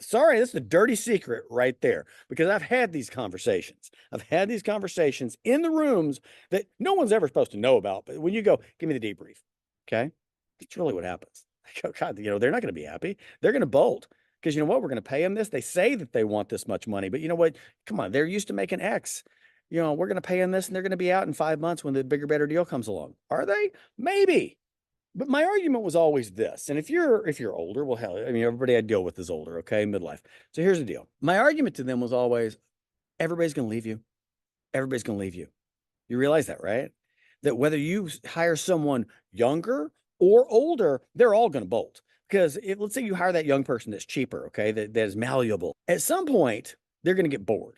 Sorry, that's the dirty secret right there. Because I've had these conversations. I've had these conversations in the rooms that no one's ever supposed to know about. But when you go, give me the debrief. Okay. That's really what happens. I go, God, they're not going to be happy. They're going to bolt because you know what? We're going to pay them this. They say that they want this much money, but you know what? Come on. They're used to making X. We're going to pay them this and they're going to be out in 5 months when the bigger, better deal comes along. Are they? Maybe. But my argument was always this, and if you're older, well, hell, I mean, everybody I deal with is older, okay, midlife. So here's the deal. My argument to them was always, everybody's going to leave you. Everybody's going to leave you. You realize that, right? That whether you hire someone younger or older, they're all going to bolt. Because let's say you hire that young person that's cheaper, okay, that is malleable. At some point, they're going to get bored.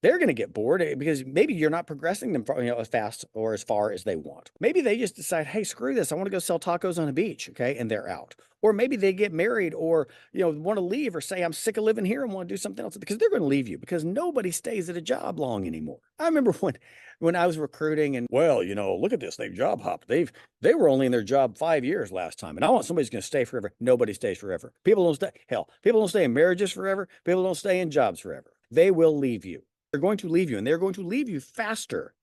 They're going to get bored because maybe you're not progressing them as fast or as far as they want. Maybe they just decide, hey, screw this. I want to go sell tacos on a beach. Okay. And they're out. Or maybe they get married or, want to leave or say, I'm sick of living here and want to do something else because they're going to leave you because nobody stays at a job long anymore. I remember when I was recruiting and, well, look at this. They've job hopped. They were only in their job 5 years last time. And I want somebody who's going to stay forever. Nobody stays forever. People don't stay. Hell, people don't stay in marriages forever. People don't stay in jobs forever. They will leave you. They're going to leave you, and they're going to leave you faster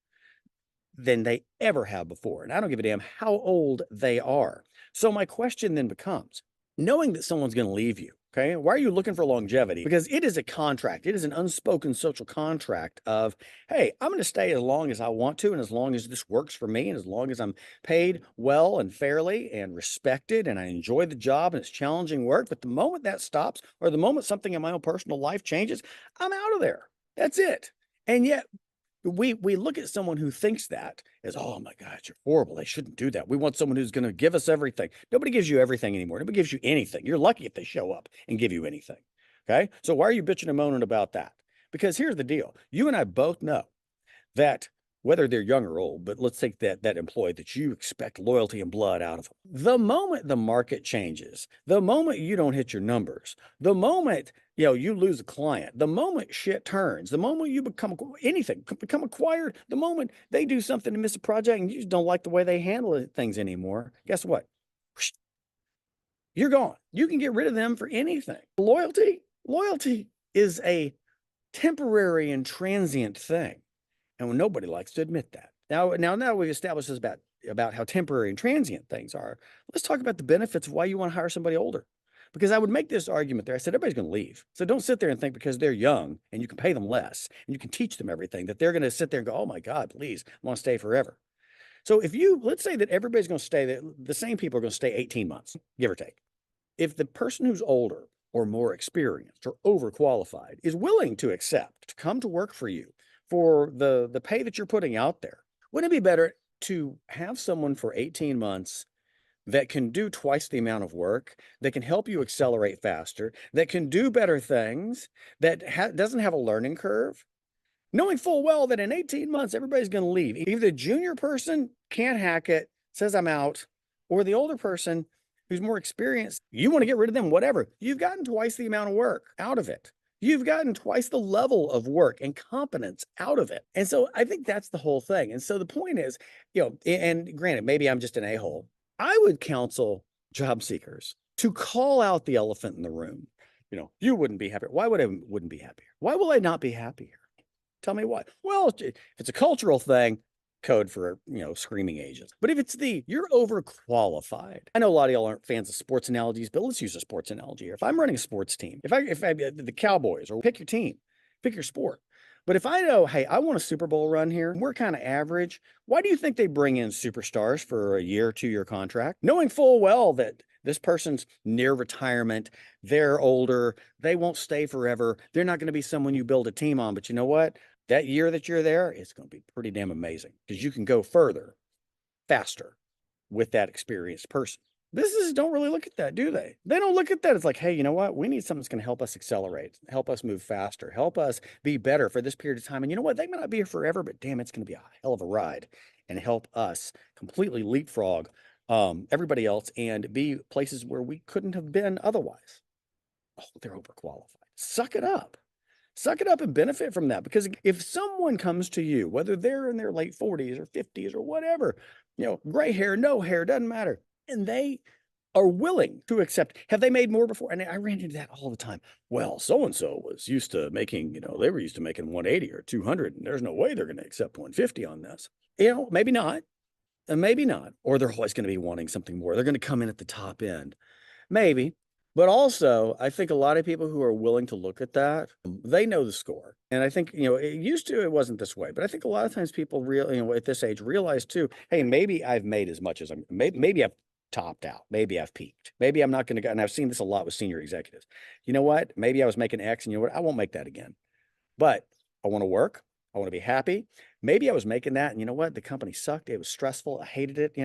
than they ever have before. And I don't give a damn how old they are. So my question then becomes, knowing that someone's going to leave you, okay, why are you looking for longevity? Because it is a contract. It is an unspoken social contract of, hey, I'm going to stay as long as I want to, and as long as this works for me, and as long as I'm paid well and fairly and respected, and I enjoy the job and it's challenging work. But the moment that stops, or the moment something in my own personal life changes, I'm out of there. That's it. And yet we look at someone who thinks that as, oh my God, you're horrible. They shouldn't do that. We want someone who's going to give us everything. Nobody gives you everything anymore. Nobody gives you anything. You're lucky if they show up and give you anything. Okay. So why are you bitching and moaning about that? Because here's the deal. You and I both know that whether they're young or old, but let's take that employee that you expect loyalty and blood out of them. The moment the market changes, the moment you don't hit your numbers, the moment you lose a client, the moment shit turns, the moment you become acquired, the moment they do something to miss a project and you just don't like the way they handle things anymore, guess what? You're gone. You can get rid of them for anything. Loyalty is a temporary and transient thing. And nobody likes to admit that. Now we've established this about how temporary and transient things are. Let's talk about the benefits of why you want to hire somebody older. Because I would make this argument there. I said, everybody's going to leave. So don't sit there and think because they're young and you can pay them less and you can teach them everything that they're going to sit there and go, oh my God, please, I want to stay forever. So let's say that everybody's going to stay, the same people are going to stay 18 months, give or take. If the person who's older or more experienced or overqualified is willing to accept to come to work for you for the pay that you're putting out there, wouldn't it be better to have someone for 18 months that can do twice the amount of work, that can help you accelerate faster, that can do better things, that doesn't have a learning curve, knowing full well that in 18 months, everybody's going to leave. Either the junior person can't hack it, says I'm out, or the older person who's more experienced, you want to get rid of them, whatever. You've gotten twice the amount of work out of it. You've gotten twice the level of work and competence out of it. And so I think that's the whole thing. And so the point is, and granted, maybe I'm just an a-hole. I would counsel job seekers to call out the elephant in the room. You wouldn't be happier. Why wouldn't be happier? Why will I not be happier? Tell me why. Well, if it's a cultural thing, code for, screaming agents. But if it's you're overqualified. I know a lot of y'all aren't fans of sports analogies, but let's use a sports analogy here. If I'm running a sports team, if I the Cowboys, or pick your team, pick your sport. But if I know, hey, I want a Super Bowl run here, and we're kind of average, why do you think they bring in superstars for a year, 2-year contract? Knowing full well that this person's near retirement, they're older, they won't stay forever, they're not going to be someone you build a team on. But you know what? That year that you're there, it's going to be pretty damn amazing because you can go further, faster with that experienced person. Businesses don't really look at that, do they? They don't look at that. It's like, hey, you know what? We need something that's going to help us accelerate, help us move faster, help us be better for this period of time. And you know what? They may not be here forever, but damn, it's going to be a hell of a ride and help us completely leapfrog everybody else and be places where we couldn't have been otherwise. Oh, they're overqualified. Suck it up. Suck it up and benefit from that. Because if someone comes to you, whether they're in their late 40s or 50s or whatever, gray hair, no hair, doesn't matter. And they are willing to accept. Have they made more before? And I ran into that all the time. Well, so and so was used to making, they were used to making 180 or 200, and there's no way they're going to accept 150 on this. Maybe not, and maybe not, or they're always going to be wanting something more. They're going to come in at the top end, maybe. But also, I think a lot of people who are willing to look at that, they know the score. And I think, it wasn't this way, but I think a lot of times people at this age realize too, hey, maybe I've made as much as maybe I've topped out. Maybe I've peaked. Maybe I'm not going to go. And I've seen this a lot with senior executives. You know what? Maybe I was making X, and you know what? I won't make that again. But I want to work. I want to be happy. Maybe I was making that, and you know what? The company sucked. It was stressful. I hated it.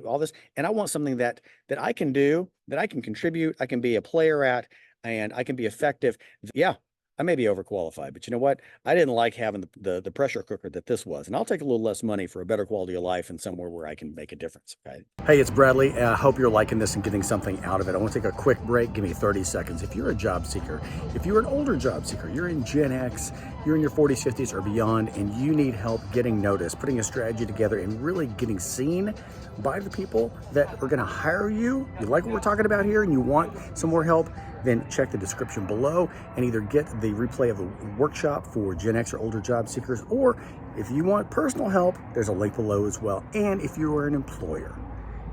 All this, and I want something that I can do, that I can contribute, I can be a player at, and I can be effective. Yeah, I may be overqualified, but you know what? I didn't like having the pressure cooker that this was, and I'll take a little less money for a better quality of life and somewhere where I can make a difference. Okay. Hey, it's Bradley. I hope you're liking this and getting something out of it. I want to take a quick break. Give me 30 seconds. If you're a job seeker, if you're an older job seeker, you're in Gen X, you're in your 40s, 50s, or beyond, and you need help getting noticed, putting a strategy together, and really getting seen by the people that are going to hire you. You like what we're talking about here, and you want some more help, then check the description below and either get the replay of the workshop for Gen X or older job seekers, or if you want personal help, there's a link below as well. And if you are an employer,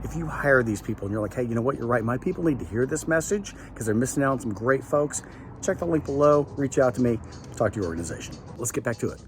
if you hire these people and you're like, hey, you know what, you're right, my people need to hear this message because they're missing out on some great folks, check the link below, reach out to me, talk to your organization. Let's get back to it.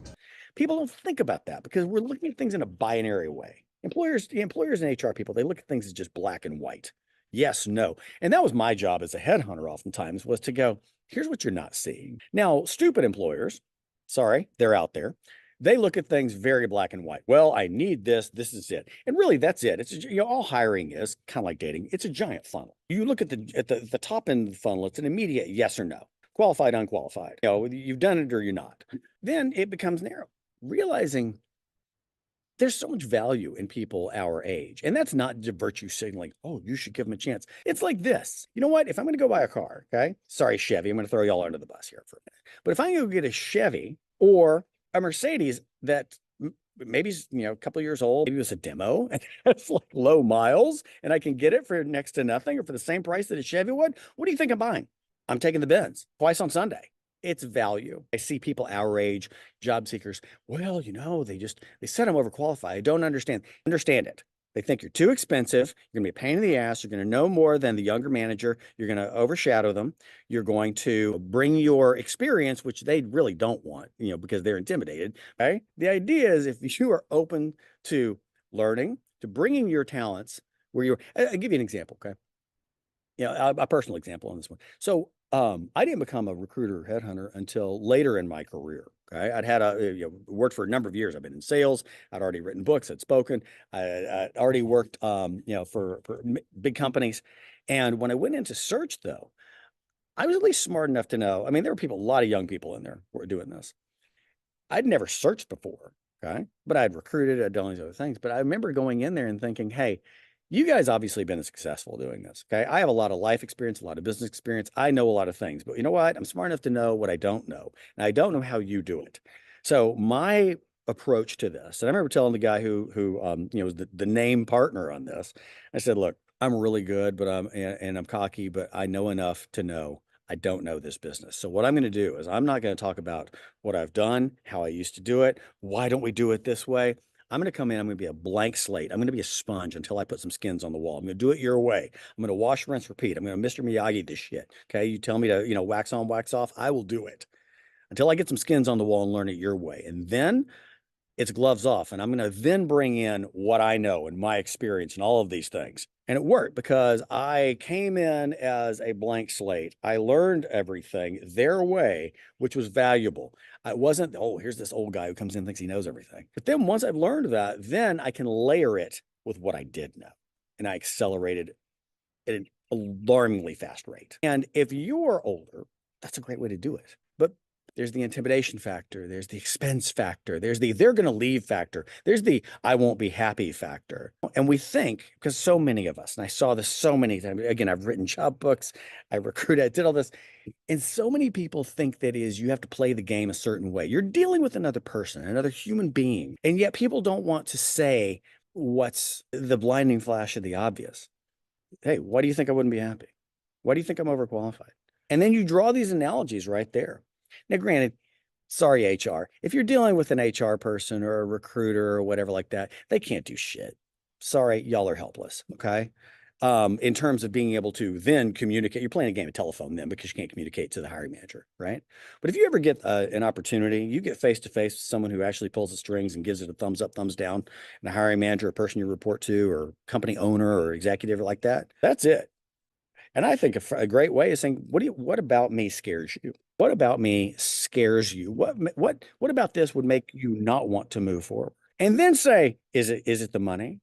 People don't think about that because we're looking at things in a binary way. Employers and HR people, they look at things as just black and white. Yes, no. And that was my job as a headhunter oftentimes, was to go, here's what you're not seeing. Now, stupid employers, sorry, they're out there. They look at things very black and white. Well, I need this. This is it. And really, that's it. It's all hiring is kind of like dating. It's a giant funnel. You look at the top end of the funnel. It's an immediate yes or no, qualified, unqualified. You've done it or you're not. Then it becomes narrow. Realizing there's so much value in people our age. And that's not virtue signaling, oh, you should give them a chance. It's like this. You know what? If I'm going to go buy a car, okay? Sorry, Chevy. I'm going to throw y'all under the bus here for a minute. But if I go get a Chevy or a Mercedes that maybe is, a couple of years old, maybe it was a demo and it's like low miles and I can get it for next to nothing or for the same price that a Chevy would, what do you think I'm buying? I'm taking the Benz twice on Sunday. It's value. I see people our age, job seekers, well, they said I'm overqualified. I don't understand. Understand it. They think you're too expensive. You're going to be a pain in the ass. You're going to know more than the younger manager. You're going to overshadow them. You're going to bring your experience, which they really don't want, because they're intimidated. Okay. The idea is if you are open to learning, to bringing your talents I'll give you an example. Okay. A personal example on this one. So, I didn't become a recruiter headhunter until later in my career. Okay. I'd had worked for a number of years. I've been in sales. I'd already written books. I'd spoken. I'd already worked, for big companies. And when I went into search though, I was at least smart enough to know, I mean, there were a lot of young people in there who were doing this. I'd never searched before. Okay. But I'd recruited, I'd done all these other things. But I remember going in there and thinking, hey, you guys obviously been successful doing this. Okay. I have a lot of life experience, a lot of business experience. I know a lot of things, but you know what? I'm smart enough to know what I don't know. And I don't know how you do it. So my approach to this, and I remember telling the guy who was the name partner on this, I said, look, I'm really good, but I'm cocky, but I know enough to know I don't know this business. So what I'm going to do is I'm not going to talk about what I've done, how I used to do it. Why don't we do it this way? I'm going to come in. I'm going to be a blank slate. I'm going to be a sponge until I put some skins on the wall. I'm going to do it your way. I'm going to wash, rinse, repeat. I'm going to Mr. Miyagi this shit. Okay. You tell me to, wax on, wax off. I will do it until I get some skins on the wall and learn it your way. And then it's gloves off. And I'm going to then bring in what I know and my experience and all of these things. And it worked because I came in as a blank slate. I learned everything their way, which was valuable. I wasn't, oh, here's this old guy who comes in and thinks he knows everything. But then once I've learned that, then I can layer it with what I did know. And I accelerated at an alarmingly fast rate. And if you're older, that's a great way to do it. But there's the intimidation factor. There's the expense factor. There's the they're going to leave factor. There's the I won't be happy factor. And we think, because so many of us, and I saw this so many times, again, I've written job books, I recruited, I did all this. And so many people think that you have to play the game a certain way. You're dealing with another person, another human being. And yet people don't want to say what's the blinding flash of the obvious. Hey, why do you think I wouldn't be happy? Why do you think I'm overqualified? And then you draw these analogies right there. Now, granted, sorry, HR, if you're dealing with an HR person or a recruiter or whatever like that, they can't do shit. Sorry, y'all are helpless. Okay. In terms of being able to then communicate, you're playing a game of telephone then because you can't communicate to the hiring manager, right? But if you ever get an opportunity, you get face to face with someone who actually pulls the strings and gives it a thumbs up, thumbs down, and a hiring manager, a person you report to, or company owner or executive like that, that's it. And I think a great way is saying, what about me scares you? What about me scares you? What about this would make you not want to move forward? And then say, is it the money?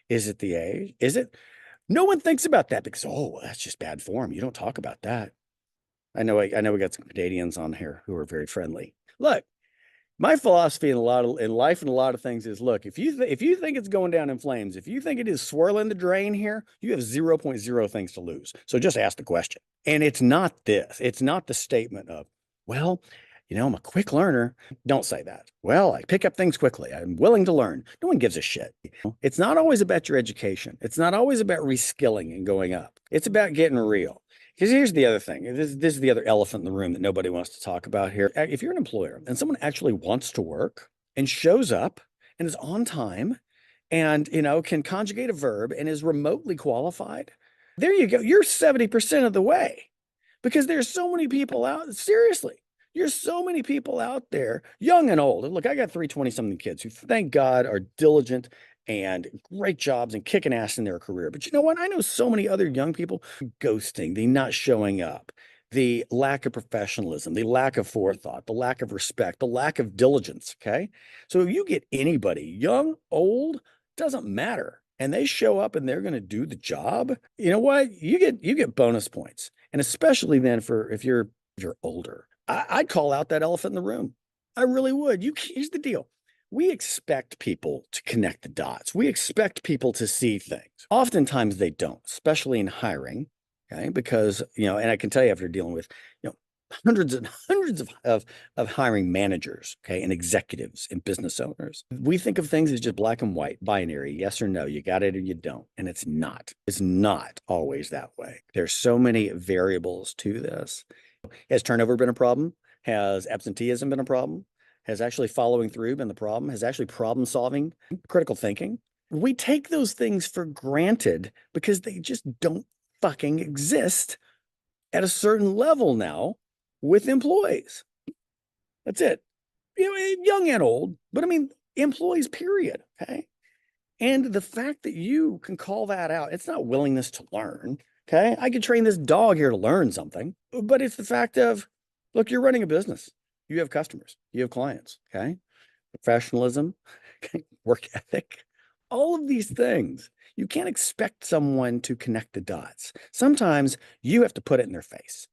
Is it the age? Is it? No one thinks about that because, oh, that's just bad form. You don't talk about that. I know we got some Canadians on here who are very friendly. Look, my philosophy in life and a lot of things is, look, if you think it's going down in flames, if you think it is swirling the drain here, you have 0.0 things to lose. So just ask the question. And it's not this. It's not the statement of, well, I'm a quick learner. Don't say that. Well, I pick up things quickly. I'm willing to learn. No one gives a shit. It's not always about your education. It's not always about reskilling and going up. It's about getting real. Because here's the other thing. This is the other elephant in the room that nobody wants to talk about here. If you're an employer and someone actually wants to work and shows up and is on time and, can conjugate a verb and is remotely qualified, there you go. You're 70% of the way because there's so many people out. Seriously, there's so many people out there, young and old. And look, I got 320-something kids who, thank God, are diligent and great jobs and kicking ass in their career. But you know what? I know so many other young people ghosting, the not showing up, the lack of professionalism, the lack of forethought, the lack of respect, the lack of diligence. Okay. So if you get anybody, young, old, doesn't matter, and they show up and they're going to do the job, you know what? You get bonus points. And especially then for if you're older. I'd call out that elephant in the room. I really would. Here's the deal. We expect people to connect the dots. We expect people to see things. Oftentimes they don't, especially in hiring, okay? Because, and I can tell you after dealing with, hundreds and hundreds of hiring managers, okay, and executives and business owners, we think of things as just black and white, binary, yes or no, you got it or you don't. And it's not. It's not always that way. There's so many variables to this. Has turnover been a problem? Has absenteeism been a problem? Has actually following through been the problem? Has actually problem solving, critical thinking? We take those things for granted because they just don't fucking exist at a certain level now with employees. That's it. Young and old, but I mean, employees, period. Okay. And the fact that you can call that out, it's not willingness to learn. Okay. I could train this dog here to learn something, but it's the fact of, look, you're running a business. You have customers, you have clients. Okay. Professionalism, work ethic, all of these things. You can't expect someone to connect the dots. Sometimes you have to put it in their face.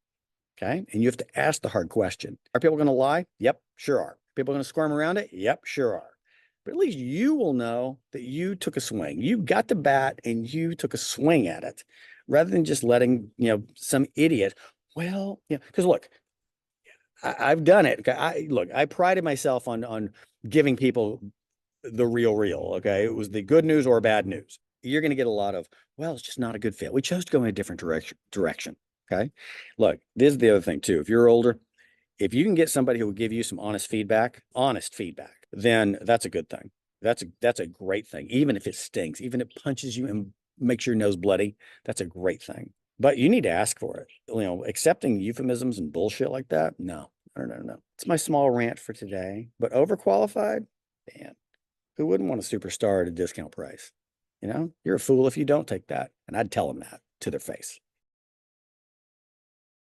Okay. And you have to ask the hard question. Are people going to lie? Yep, sure are. People going to squirm around it? Yep, sure are. But at least you will know that you took a swing. You got the bat and you took a swing at it rather than just letting, some idiot, because look, I've done it. I prided myself on giving people the real. Okay. It was the good news or bad news. You're going to get a lot of, well, it's just not a good fit. We chose to go in a different direction. Okay. Look, this is the other thing too. If you're older, if you can get somebody who will give you some honest feedback, then that's a good thing. That's a great thing. Even if it stinks, even if it punches you and makes your nose bloody, that's a great thing. But you need to ask for it. Accepting euphemisms and bullshit like that, no. It's my small rant for today. But overqualified, man, who wouldn't want a superstar at a discount price? You're a fool if you don't take that. And I'd tell them that to their face.